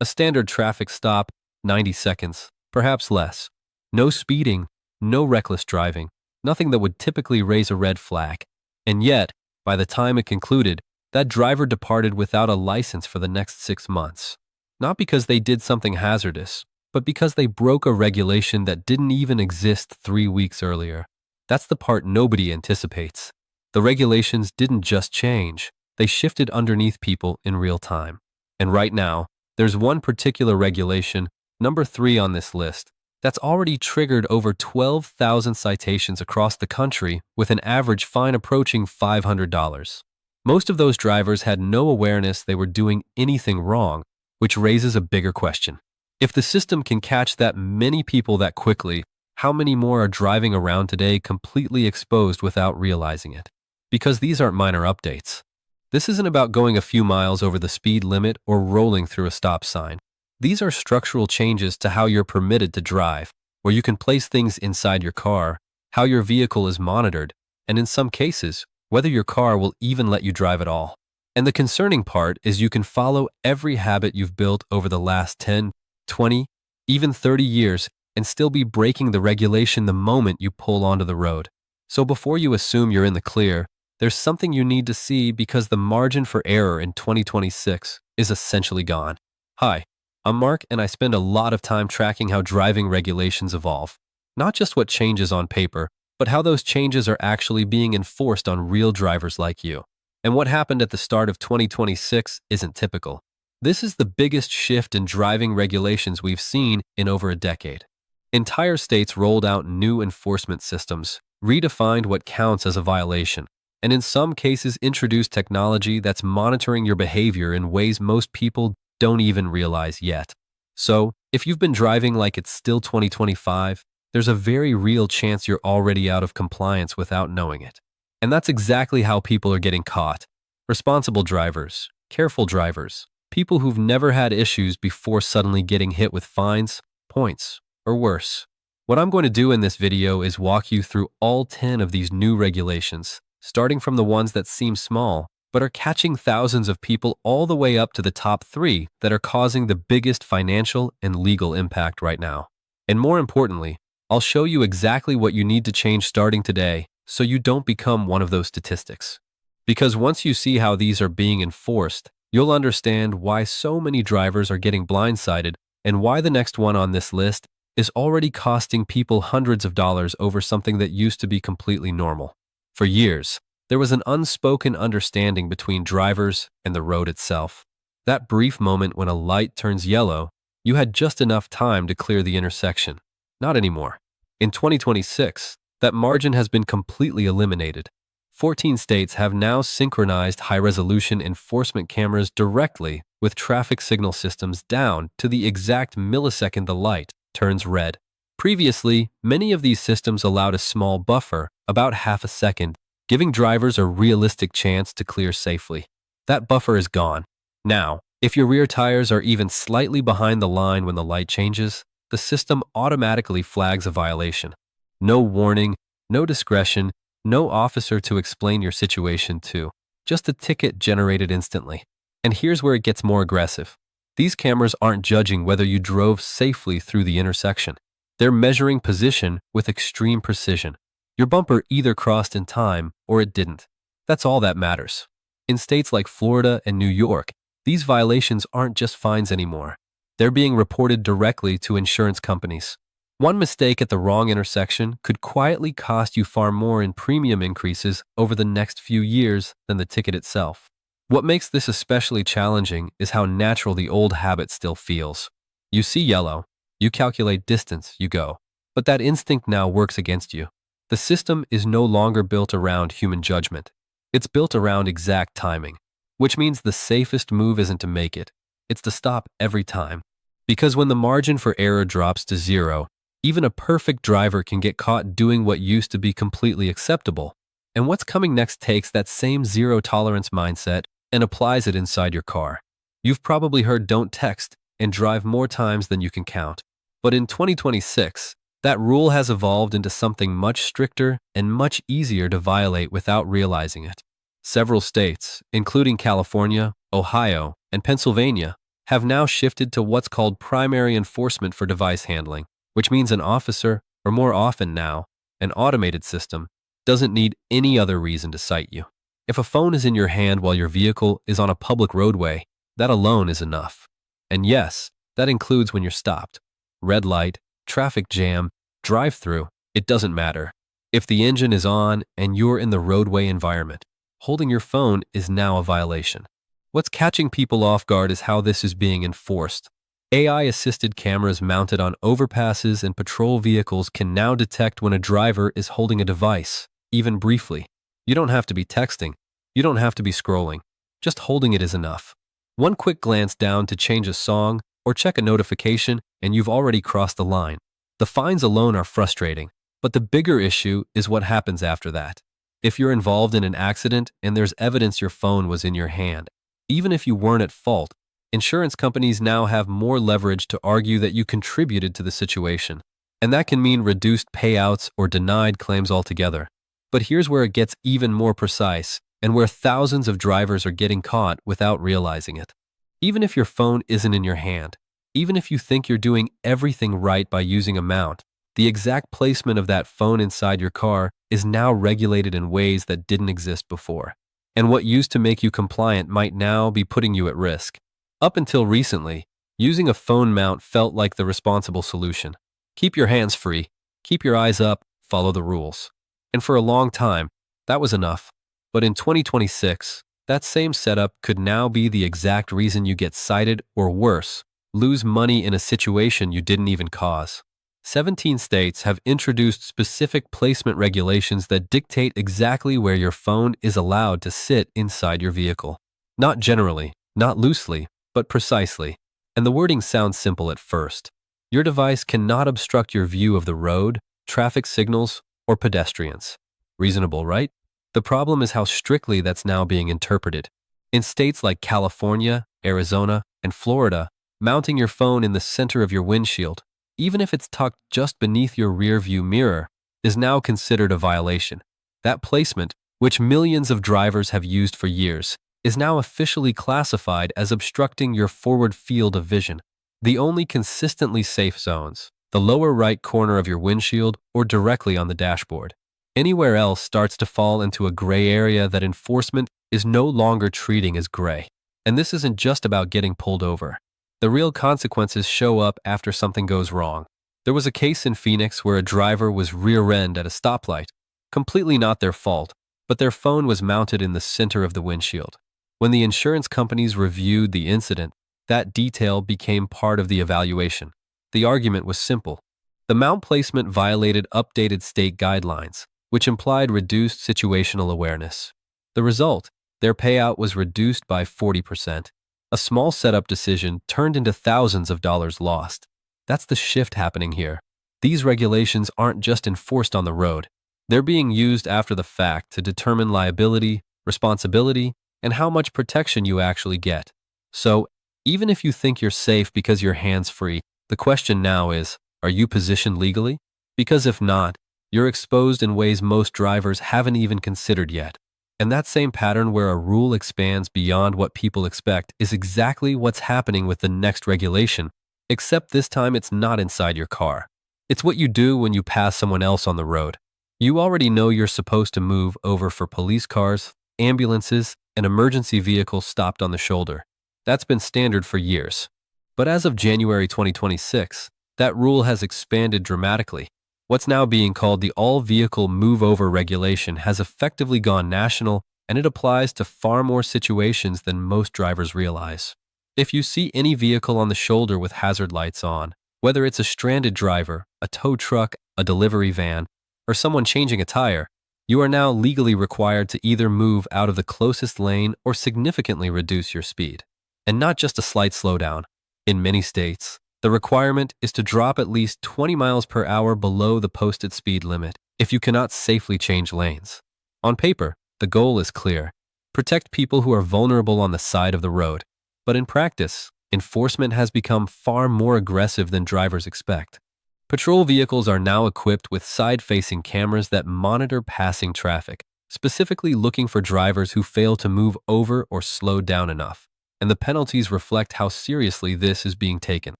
A standard traffic stop, 90 seconds, perhaps less. No speeding, no reckless driving, nothing that would typically raise a red flag. And yet, by the time it concluded, that driver departed without a license for the next 6 months. Not because they did something hazardous, but because they broke a regulation that didn't even exist 3 weeks earlier. That's the part nobody anticipates. The regulations didn't just change, they shifted underneath people in real time. And right now, there's one particular regulation, number 3 on this list, that's already triggered over 12,000 citations across the country with an average fine approaching $500. Most of those drivers had no awareness they were doing anything wrong, which raises a bigger question. If the system can catch that many people that quickly, how many more are driving around today completely exposed without realizing it? Because these aren't minor updates. This isn't about going a few miles over the speed limit or rolling through a stop sign. These are structural changes to how you're permitted to drive, where you can place things inside your car, how your vehicle is monitored, and in some cases, whether your car will even let you drive at all. And the concerning part is you can follow every habit you've built over the last 10, 20, even 30 years and still be breaking the regulation the moment you pull onto the road. So before you assume you're in the clear, there's something you need to see because the margin for error in 2026 is essentially gone. Hi, I'm Mark and I spend a lot of time tracking how driving regulations evolve. Not just what changes on paper, but how those changes are actually being enforced on real drivers like you. And what happened at the start of 2026 isn't typical. This is the biggest shift in driving regulations we've seen in over a decade. Entire states rolled out new enforcement systems, redefined what counts as a violation, and in some cases introduced technology that's monitoring your behavior in ways most people don't even realize yet. So, if you've been driving like it's still 2025, there's a very real chance you're already out of compliance without knowing it. And that's exactly how people are getting caught. Responsible drivers, careful drivers, people who've never had issues before suddenly getting hit with fines, points, or worse. What I'm going to do in this video is walk you through all 10 of these new regulations, starting from the ones that seem small, but are catching thousands of people all the way up to the top 3 that are causing the biggest financial and legal impact right now. And more importantly, I'll show you exactly what you need to change starting today so you don't become one of those statistics. Because once you see how these are being enforced, you'll understand why so many drivers are getting blindsided and why the next one on this list is already costing people hundreds of dollars over something that used to be completely normal. For years, there was an unspoken understanding between drivers and the road itself. That brief moment when a light turns yellow, you had just enough time to clear the intersection. Not anymore. In 2026, that margin has been completely eliminated. 14 states have now synchronized high-resolution enforcement cameras directly with traffic signal systems down to the exact millisecond the light turns red. Previously, many of these systems allowed a small buffer, about half a second, giving drivers a realistic chance to clear safely. That buffer is gone. Now, if your rear tires are even slightly behind the line when the light changes, the system automatically flags a violation. No warning, no discretion, no officer to explain your situation to, just a ticket generated instantly. And here's where it gets more aggressive. These cameras aren't judging whether you drove safely through the intersection. They're measuring position with extreme precision. Your bumper either crossed in time or it didn't. That's all that matters. In states like Florida and New York, these violations aren't just fines anymore. They're being reported directly to insurance companies. One mistake at the wrong intersection could quietly cost you far more in premium increases over the next few years than the ticket itself. What makes this especially challenging is how natural the old habit still feels. You see yellow, you calculate distance, you go. But that instinct now works against you. The system is no longer built around human judgment. It's built around exact timing, which means the safest move isn't to make it. It's to stop every time. Because when the margin for error drops to 0, even a perfect driver can get caught doing what used to be completely acceptable. And what's coming next takes that same zero-tolerance mindset and applies it inside your car. You've probably heard don't text and drive more times than you can count. But in 2026, that rule has evolved into something much stricter and much easier to violate without realizing it. Several states, including California, Ohio, and Pennsylvania, have now shifted to what's called primary enforcement for device handling, which means an officer, or more often now, an automated system, doesn't need any other reason to cite you. If a phone is in your hand while your vehicle is on a public roadway, that alone is enough. And yes, that includes when you're stopped. Red light, traffic jam, drive-through, it doesn't matter. If the engine is on and you're in the roadway environment, holding your phone is now a violation. What's catching people off guard is how this is being enforced. AI-assisted cameras mounted on overpasses and patrol vehicles can now detect when a driver is holding a device, even briefly. You don't have to be texting. You don't have to be scrolling. Just holding it is enough. One quick glance down to change a song or check a notification and you've already crossed the line. The fines alone are frustrating, but the bigger issue is what happens after that. If you're involved in an accident and there's evidence your phone was in your hand, even if you weren't at fault, insurance companies now have more leverage to argue that you contributed to the situation. And that can mean reduced payouts or denied claims altogether. But here's where it gets even more precise and where thousands of drivers are getting caught without realizing it. Even if your phone isn't in your hand, even if you think you're doing everything right by using a mount, the exact placement of that phone inside your car is now regulated in ways that didn't exist before. And what used to make you compliant might now be putting you at risk. Up until recently, using a phone mount felt like the responsible solution. Keep your hands free, keep your eyes up, follow the rules. And for a long time, that was enough. But in 2026, that same setup could now be the exact reason you get cited or worse, lose money in a situation you didn't even cause. 17 states have introduced specific placement regulations that dictate exactly where your phone is allowed to sit inside your vehicle. Not generally, not loosely, but precisely. And the wording sounds simple at first. Your device cannot obstruct your view of the road, traffic signals, or pedestrians. Reasonable, right? The problem is how strictly that's now being interpreted. In states like California, Arizona, and Florida, mounting your phone in the center of your windshield, even if it's tucked just beneath your rear view mirror, is now considered a violation. That placement, which millions of drivers have used for years, is now officially classified as obstructing your forward field of vision. The only consistently safe zones, the lower right corner of your windshield or directly on the dashboard. Anywhere else starts to fall into a gray area that enforcement is no longer treating as gray. And this isn't just about getting pulled over. The real consequences show up after something goes wrong. There was a case in Phoenix where a driver was rear-ended at a stoplight. Completely not their fault, but their phone was mounted in the center of the windshield. When the insurance companies reviewed the incident, that detail became part of the evaluation. The argument was simple. The mount placement violated updated state guidelines, which implied reduced situational awareness. The result, their payout was reduced by 40%. A small setup decision turned into thousands of dollars lost. That's the shift happening here. These regulations aren't just enforced on the road. They're being used after the fact to determine liability, responsibility, and how much protection you actually get. So, even if you think you're safe because you're hands-free, the question now is, are you positioned legally? Because if not, you're exposed in ways most drivers haven't even considered yet. And that same pattern where a rule expands beyond what people expect is exactly what's happening with the next regulation, except this time it's not inside your car. It's what you do when you pass someone else on the road. You already know you're supposed to move over for police cars, ambulances, and emergency vehicles stopped on the shoulder. That's been standard for years. But as of January 2026, that rule has expanded dramatically. What's now being called the All-Vehicle Move-Over Regulation has effectively gone national, and it applies to far more situations than most drivers realize. If you see any vehicle on the shoulder with hazard lights on, whether it's a stranded driver, a tow truck, a delivery van, or someone changing a tire, you are now legally required to either move out of the closest lane or significantly reduce your speed. And not just a slight slowdown. In many states, the requirement is to drop at least 20 miles per hour below the posted speed limit if you cannot safely change lanes. On paper, the goal is clear. Protect people who are vulnerable on the side of the road. But in practice, enforcement has become far more aggressive than drivers expect. Patrol vehicles are now equipped with side-facing cameras that monitor passing traffic, specifically looking for drivers who fail to move over or slow down enough. and the penalties reflect how seriously this is being taken.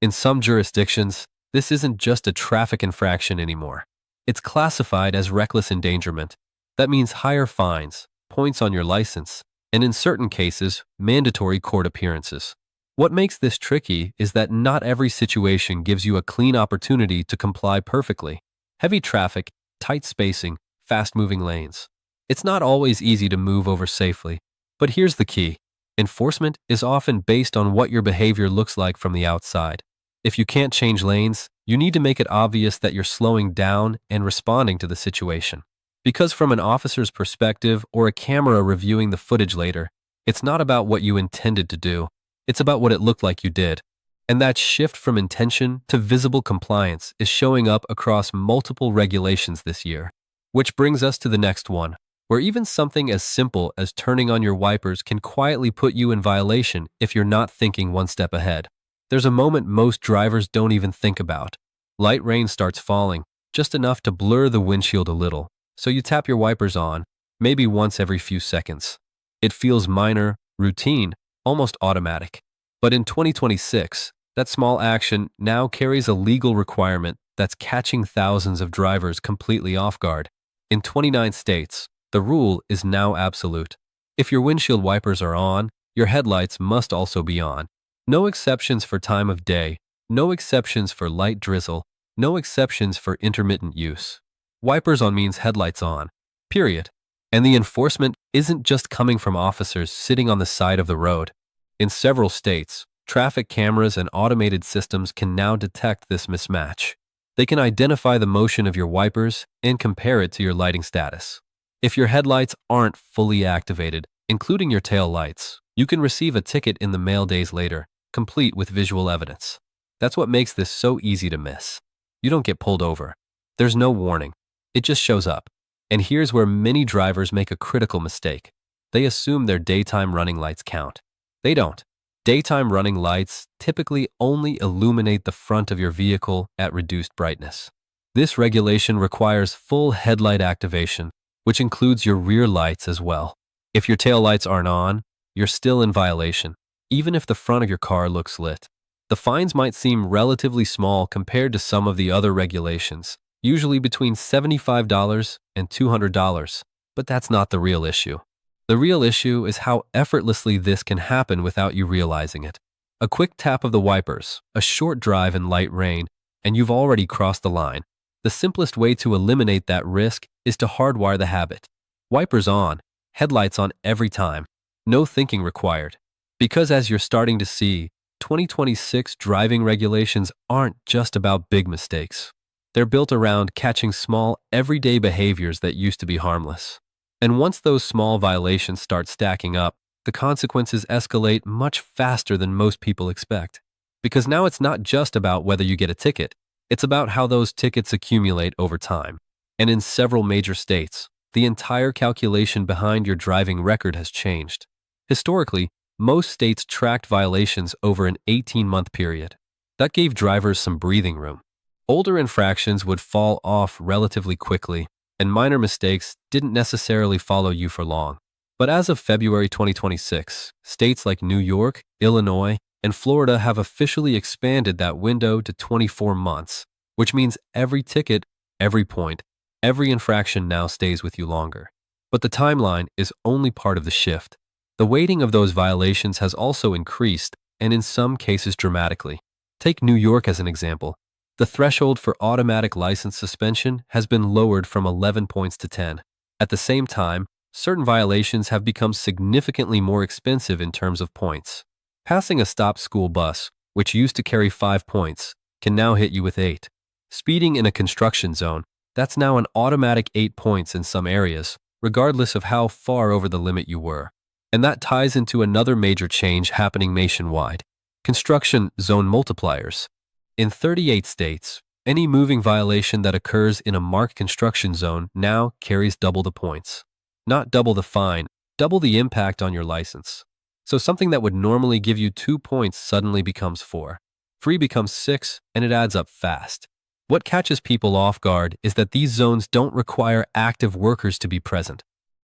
In some jurisdictions, this isn't just a traffic infraction anymore. It's classified as reckless endangerment. That means higher fines, points on your license, and in certain cases, mandatory court appearances. What makes this tricky is that not every situation gives you a clean opportunity to comply perfectly. Heavy traffic, tight spacing, fast-moving lanes. It's not always easy to move over safely. But here's the key. Enforcement is often based on what your behavior looks like from the outside. If you can't change lanes, you need to make it obvious that you're slowing down and responding to the situation. Because from an officer's perspective or a camera reviewing the footage later, it's not about what you intended to do. It's about what it looked like you did. And that shift from intention to visible compliance is showing up across multiple regulations this year. Which brings us to the next one, where even something as simple as turning on your wipers can quietly put you in violation if you're not thinking one step ahead. There's a moment most drivers don't even think about. Light rain starts falling, just enough to blur the windshield a little, so you tap your wipers on, maybe once every few seconds. It feels minor, routine, almost automatic. But in 2026, that small action now carries a legal requirement that's catching thousands of drivers completely off guard. In 29 states, the rule is now absolute. If your windshield wipers are on, your headlights must also be on. No exceptions for time of day, no exceptions for light drizzle, no exceptions for intermittent use. Wipers on means headlights on, period. And the enforcement isn't just coming from officers sitting on the side of the road. In several states, traffic cameras and automated systems can now detect this mismatch. They can identify the motion of your wipers and compare it to your lighting status. If your headlights aren't fully activated, including your tail lights, you can receive a ticket in the mail days later, complete with visual evidence. That's what makes this so easy to miss. You don't get pulled over. There's no warning. It just shows up. And here's where many drivers make a critical mistake. They assume their daytime running lights count. They don't. Daytime running lights typically only illuminate the front of your vehicle at reduced brightness. This regulation requires full headlight activation, which includes your rear lights as well. If your tail lights aren't on, you're still in violation, even if the front of your car looks lit. The fines might seem relatively small compared to some of the other regulations, usually between $75 and $200, but that's not the real issue. The real issue is how effortlessly this can happen without you realizing it. A quick tap of the wipers, a short drive in light rain, and you've already crossed the line. The simplest way to eliminate that risk is to hardwire the habit. Wipers on, headlights on every time. No thinking required. Because as you're starting to see, 2026 driving regulations aren't just about big mistakes. They're built around catching small, everyday behaviors that used to be harmless. And once those small violations start stacking up, the consequences escalate much faster than most people expect. Because now it's not just about whether you get a ticket, it's about how those tickets accumulate over time. And in several major states, the entire calculation behind your driving record has changed. Historically, most states tracked violations over an 18-month period. That gave drivers some breathing room. Older infractions would fall off relatively quickly, and minor mistakes didn't necessarily follow you for long. But as of February 2026, states like New York, Illinois, and Florida have officially expanded that window to 24 months, which means every ticket, every point, every infraction now stays with you longer. But the timeline is only part of the shift. The weighting of those violations has also increased, and in some cases dramatically. Take New York as an example. The threshold for automatic license suspension has been lowered from 11 points to 10. At the same time, certain violations have become significantly more expensive in terms of points. Passing a stopped school bus, which used to carry 5 points, can now hit you with 8. Speeding in a construction zone, that's now an automatic 8 points in some areas, regardless of how far over the limit you were. And that ties into another major change happening nationwide: construction zone multipliers. In 38 states, any moving violation that occurs in a marked construction zone now carries double the points. Not double the fine, double the impact on your license. So something that would normally give you 2 points suddenly becomes 4. 3 becomes 6, and it adds up fast. What catches people off guard is that these zones don't require active workers to be present.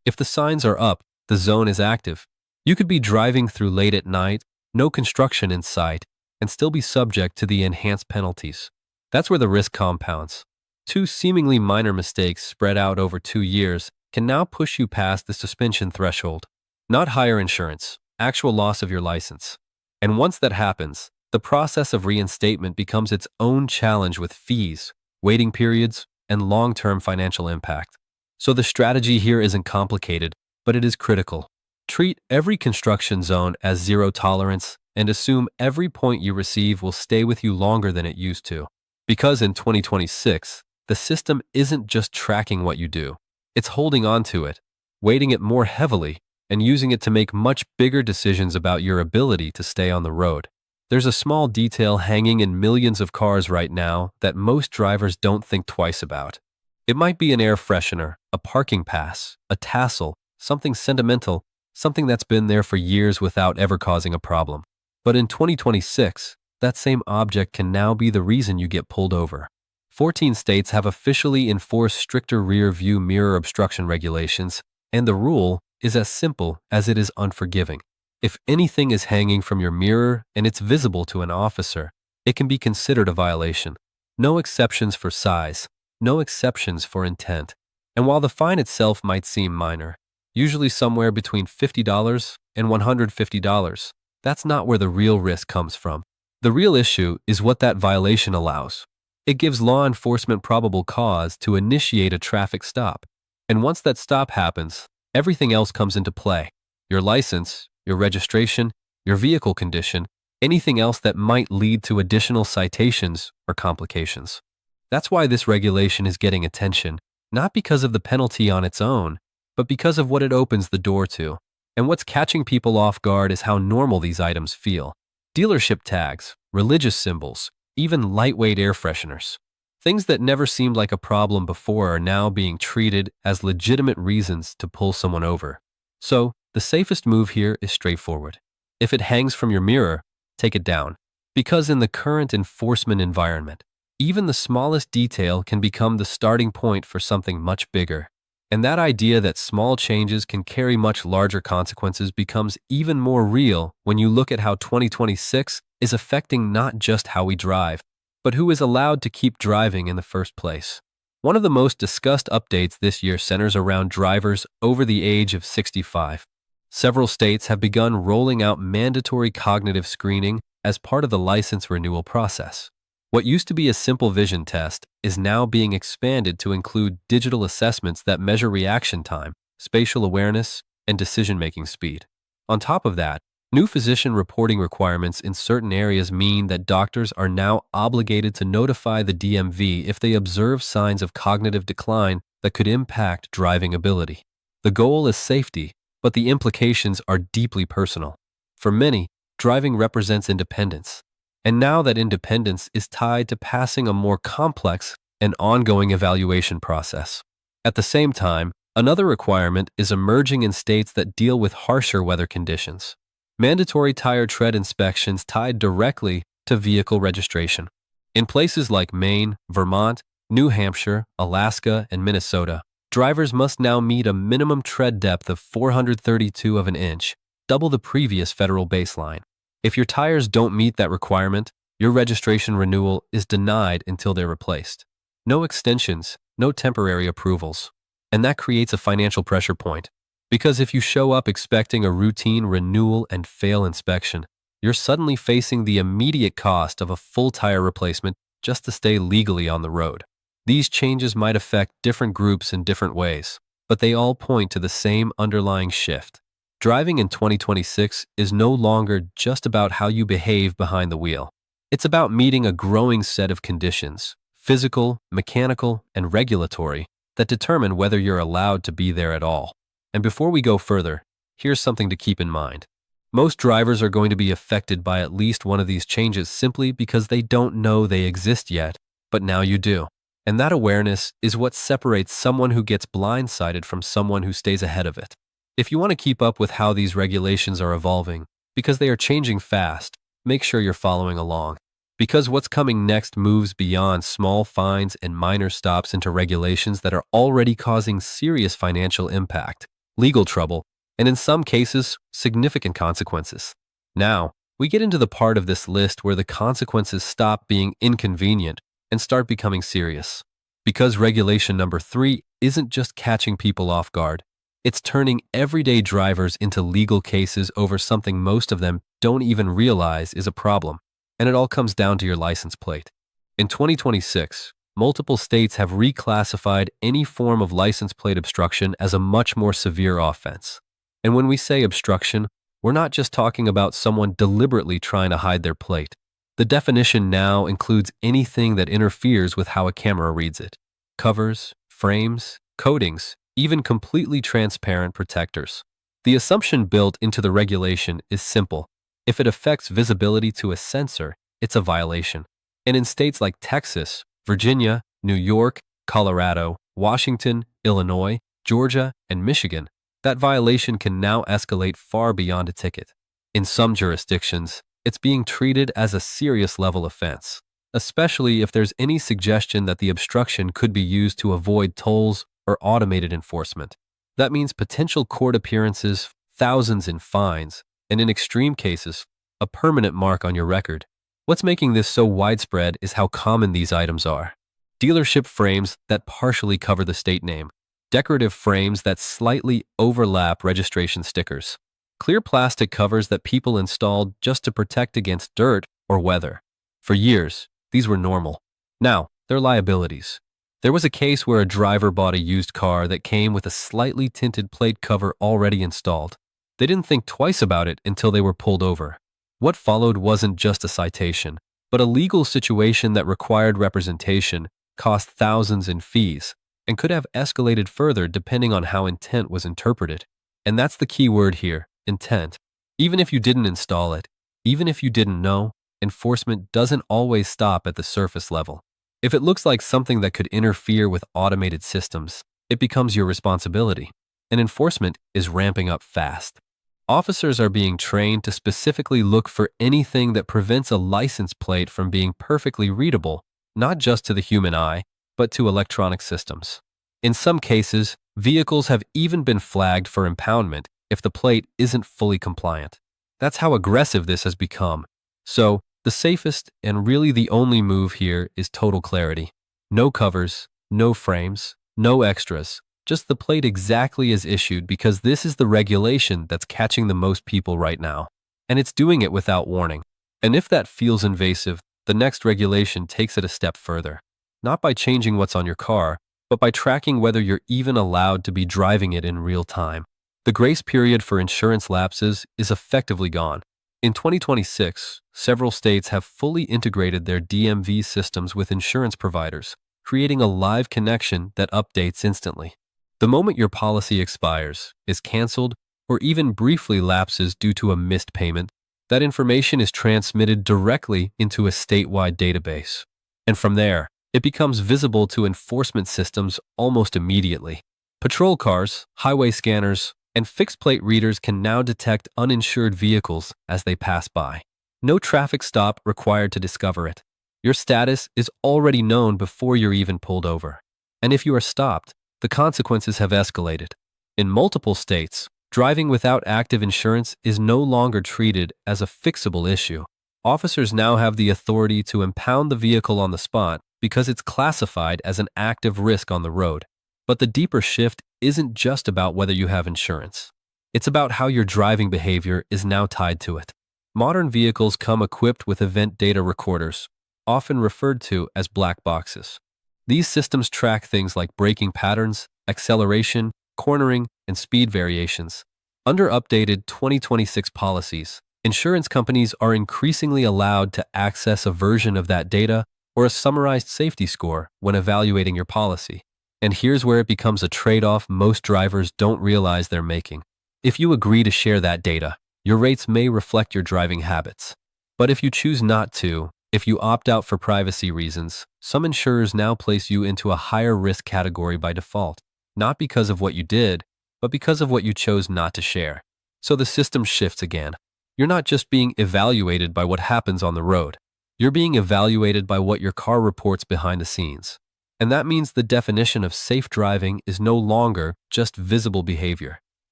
If the signs are up, the zone is active. You could be driving through late at night, no construction in sight, and still be subject to the enhanced penalties. That's where the risk compounds. Two seemingly minor mistakes spread out over 2 years can now push you past the suspension threshold. Not higher insurance, actual loss of your license. And once that happens, the process of reinstatement becomes its own challenge with fees, waiting periods, and long-term financial impact. So the strategy here isn't complicated, but it is critical. Treat every construction zone as zero tolerance and assume every point you receive will stay with you longer than it used to. Because in 2026, the system isn't just tracking what you do, it's holding on to it, weighting it more heavily, and using it to make much bigger decisions about your ability to stay on the road. There's a small detail hanging in millions of cars right now that most drivers don't think twice about. It might be an air freshener, a parking pass, a tassel, something sentimental, something that's been there for years without ever causing a problem. But in 2026, that same object can now be the reason you get pulled over. 14 states have officially enforced stricter rear-view mirror obstruction regulations, and the rule is as simple as it is unforgiving. If anything is hanging from your mirror and it's visible to an officer, it can be considered a violation. No exceptions for size, no exceptions for intent. And while the fine itself might seem minor, usually somewhere between $50 and $150, that's not where the real risk comes from. The real issue is what that violation allows. It gives law enforcement probable cause to initiate a traffic stop. And once that stop happens, everything else comes into play. Your license, your registration, your vehicle condition, anything else that might lead to additional citations or complications. That's why this regulation is getting attention, not because of the penalty on its own, but because of what it opens the door to. And what's catching people off guard is how normal these items feel. Dealership tags, religious symbols, even lightweight air fresheners. Things that never seemed like a problem before are now being treated as legitimate reasons to pull someone over. So, the safest move here is straightforward. If it hangs from your mirror, take it down. Because in the current enforcement environment, even the smallest detail can become the starting point for something much bigger. And that idea that small changes can carry much larger consequences becomes even more real when you look at how 2026 is affecting not just how we drive, but who is allowed to keep driving in the first place. One of the most discussed updates this year centers around drivers over the age of 65. Several states have begun rolling out mandatory cognitive screening as part of the license renewal process. What used to be a simple vision test is now being expanded to include digital assessments that measure reaction time, spatial awareness, and decision-making speed. On top of that, new physician reporting requirements in certain areas mean that doctors are now obligated to notify the DMV if they observe signs of cognitive decline that could impact driving ability. The goal is safety, but the implications are deeply personal. For many, driving represents independence. And now that independence is tied to passing a more complex and ongoing evaluation process. At the same time, another requirement is emerging in states that deal with harsher weather conditions. Mandatory tire tread inspections tied directly to vehicle registration. In places like Maine, Vermont, New Hampshire, Alaska, and Minnesota, drivers must now meet a minimum tread depth of 432 of an inch, double the previous federal baseline. If your tires don't meet that requirement, your registration renewal is denied until they're replaced. No extensions, no temporary approvals. And that creates a financial pressure point. Because if you show up expecting a routine renewal and fail inspection, you're suddenly facing the immediate cost of a full tire replacement just to stay legally on the road. These changes might affect different groups in different ways, but they all point to the same underlying shift. Driving in 2026 is no longer just about how you behave behind the wheel. It's about meeting a growing set of conditions, physical, mechanical, and regulatory, that determine whether you're allowed to be there at all. And before we go further, here's something to keep in mind. Most drivers are going to be affected by at least one of these changes simply because they don't know they exist yet, but now you do. And that awareness is what separates someone who gets blindsided from someone who stays ahead of it. If you want to keep up with how these regulations are evolving, because they are changing fast, make sure you're following along. Because what's coming next moves beyond small fines and minor stops into regulations that are already causing serious financial impact, legal trouble, and in some cases, significant consequences. Now, we get into the part of this list where the consequences stop being inconvenient and start becoming serious. Because regulation number 3 isn't just catching people off guard, it's turning everyday drivers into legal cases over something most of them don't even realize is a problem. And it all comes down to your license plate. In 2026, multiple states have reclassified any form of license plate obstruction as a much more severe offense. And when we say obstruction, we're not just talking about someone deliberately trying to hide their plate. The definition now includes anything that interferes with how a camera reads it. Covers, frames, coatings, even completely transparent protectors. The assumption built into the regulation is simple. If it affects visibility to a sensor, it's a violation. And in states like Texas, Virginia, New York, Colorado, Washington, Illinois, Georgia, and Michigan, that violation can now escalate far beyond a ticket. In some jurisdictions, it's being treated as a serious level offense, especially if there's any suggestion that the obstruction could be used to avoid tolls or automated enforcement. That means potential court appearances, thousands in fines, and in extreme cases, a permanent mark on your record. What's making this so widespread is how common these items are. Dealership frames that partially cover the state name, decorative frames that slightly overlap registration stickers, clear plastic covers that people installed just to protect against dirt or weather. For years, these were normal. Now, they're liabilities. There was a case where a driver bought a used car that came with a slightly tinted plate cover already installed. They didn't think twice about it until they were pulled over. What followed wasn't just a citation, but a legal situation that required representation, cost thousands in fees, and could have escalated further depending on how intent was interpreted. And that's the key word here, intent. Even if you didn't install it, even if you didn't know, enforcement doesn't always stop at the surface level. If it looks like something that could interfere with automated systems, it becomes your responsibility, and enforcement is ramping up fast. Officers are being trained to specifically look for anything that prevents a license plate from being perfectly readable, not just to the human eye, but to electronic systems. In some cases, vehicles have even been flagged for impoundment if the plate isn't fully compliant. That's how aggressive this has become. So, the safest and really the only move here is total clarity. No covers, no frames, no extras, just the plate exactly as issued because this is the regulation that's catching the most people right now. And it's doing it without warning. And if that feels invasive, the next regulation takes it a step further. Not by changing what's on your car, but by tracking whether you're even allowed to be driving it in real time. The grace period for insurance lapses is effectively gone. In 2026, several states have fully integrated their DMV systems with insurance providers, creating a live connection that updates instantly. The moment your policy expires, is canceled, or even briefly lapses due to a missed payment, that information is transmitted directly into a statewide database. And from there, it becomes visible to enforcement systems almost immediately. Patrol cars, highway scanners, and fixed plate readers can now detect uninsured vehicles as they pass by. No traffic stop required to discover it. Your status is already known before you're even pulled over. And if you are stopped, the consequences have escalated. In multiple states, driving without active insurance is no longer treated as a fixable issue. Officers now have the authority to impound the vehicle on the spot because it's classified as an active risk on the road. But the deeper shift isn't just about whether you have insurance. It's about how your driving behavior is now tied to it. Modern vehicles come equipped with event data recorders, often referred to as black boxes. These systems track things like braking patterns, acceleration, cornering, and speed variations. Under updated 2026 policies, insurance companies are increasingly allowed to access a version of that data or a summarized safety score when evaluating your policy. And here's where it becomes a trade-off most drivers don't realize they're making. If you agree to share that data, your rates may reflect your driving habits. But if you choose not to, if you opt out for privacy reasons, some insurers now place you into a higher risk category by default, not because of what you did, but because of what you chose not to share. So the system shifts again. You're not just being evaluated by what happens on the road. You're being evaluated by what your car reports behind the scenes. And that means the definition of safe driving is no longer just visible behavior.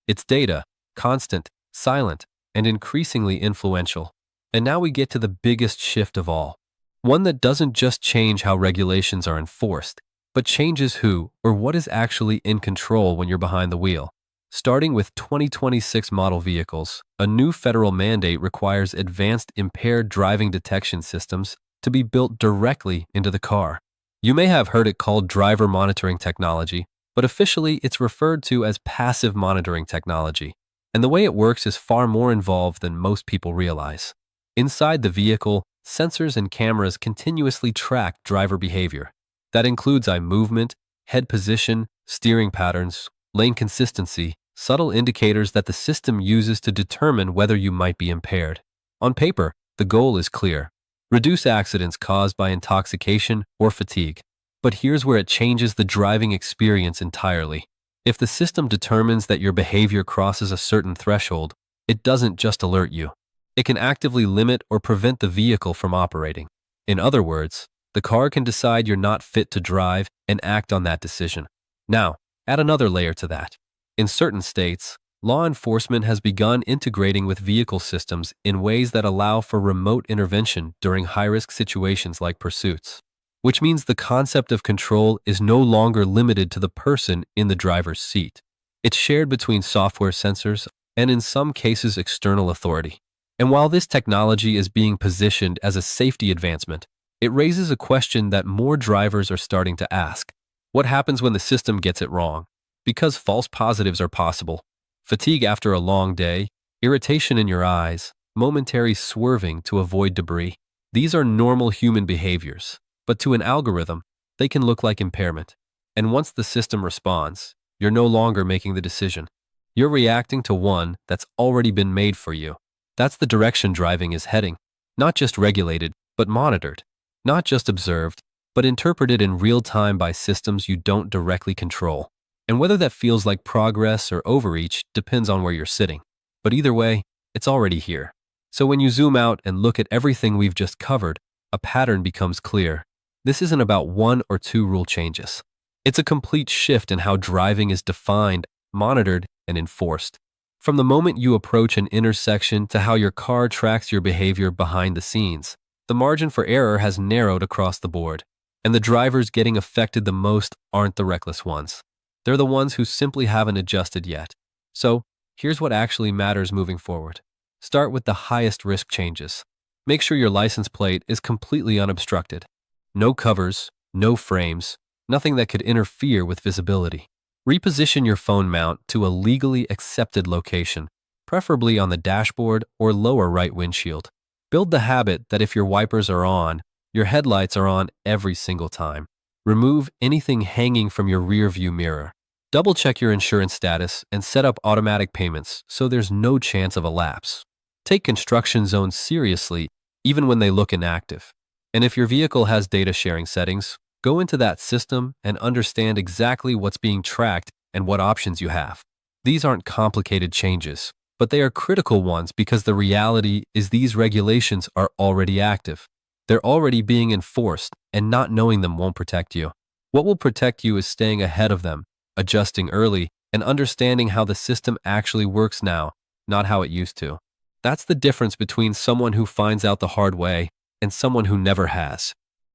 It's data, constant, silent, and increasingly influential. And now we get to the biggest shift of all. One that doesn't just change how regulations are enforced, but changes who or what is actually in control when you're behind the wheel. Starting with 2026 model vehicles, a new federal mandate requires advanced impaired driving detection systems to be built directly into the car. You may have heard it called driver monitoring technology, but officially it's referred to as passive monitoring technology. And the way it works is far more involved than most people realize. Inside the vehicle, sensors and cameras continuously track driver behavior. That includes eye movement, head position, steering patterns, lane consistency, subtle indicators that the system uses to determine whether you might be impaired. On paper, the goal is clear: reduce accidents caused by intoxication or fatigue. But here's where it changes the driving experience entirely. If the system determines that your behavior crosses a certain threshold, it doesn't just alert you. It can actively limit or prevent the vehicle from operating. In other words, the car can decide you're not fit to drive and act on that decision. Now, add another layer to that. In certain states, law enforcement has begun integrating with vehicle systems in ways that allow for remote intervention during high-risk situations like pursuits, which means the concept of control is no longer limited to the person in the driver's seat. It's shared between software sensors and, in some cases, external authority. And while this technology is being positioned as a safety advancement, it raises a question that more drivers are starting to ask. What happens when the system gets it wrong? Because false positives are possible. Fatigue after a long day, irritation in your eyes, momentary swerving to avoid debris. These are normal human behaviors, but to an algorithm, they can look like impairment. And once the system responds, you're no longer making the decision. You're reacting to one that's already been made for you. That's the direction driving is heading. Not just regulated, but monitored. Not just observed, but interpreted in real time by systems you don't directly control. And whether that feels like progress or overreach depends on where you're sitting. But either way, it's already here. So when you zoom out and look at everything we've just covered, a pattern becomes clear. This isn't about one or two rule changes. It's a complete shift in how driving is defined, monitored, and enforced. From the moment you approach an intersection to how your car tracks your behavior behind the scenes, the margin for error has narrowed across the board. And the drivers getting affected the most aren't the reckless ones. They're the ones who simply haven't adjusted yet. So, here's what actually matters moving forward. Start with the highest risk changes. Make sure your license plate is completely unobstructed. No covers, no frames, nothing that could interfere with visibility. Reposition your phone mount to a legally accepted location, preferably on the dashboard or lower right windshield. Build the habit that if your wipers are on, your headlights are on every single time. Remove anything hanging from your rear view mirror. Double-check your insurance status and set up automatic payments so there's no chance of a lapse. Take construction zones seriously, even when they look inactive. And if your vehicle has data sharing settings, go into that system and understand exactly what's being tracked and what options you have. These aren't complicated changes, but they are critical ones because the reality is these regulations are already active. They're already being enforced, and not knowing them won't protect you. What will protect you is staying ahead of them, adjusting early, and understanding how the system actually works now, not how it used to. That's the difference between someone who finds out the hard way and someone who never has.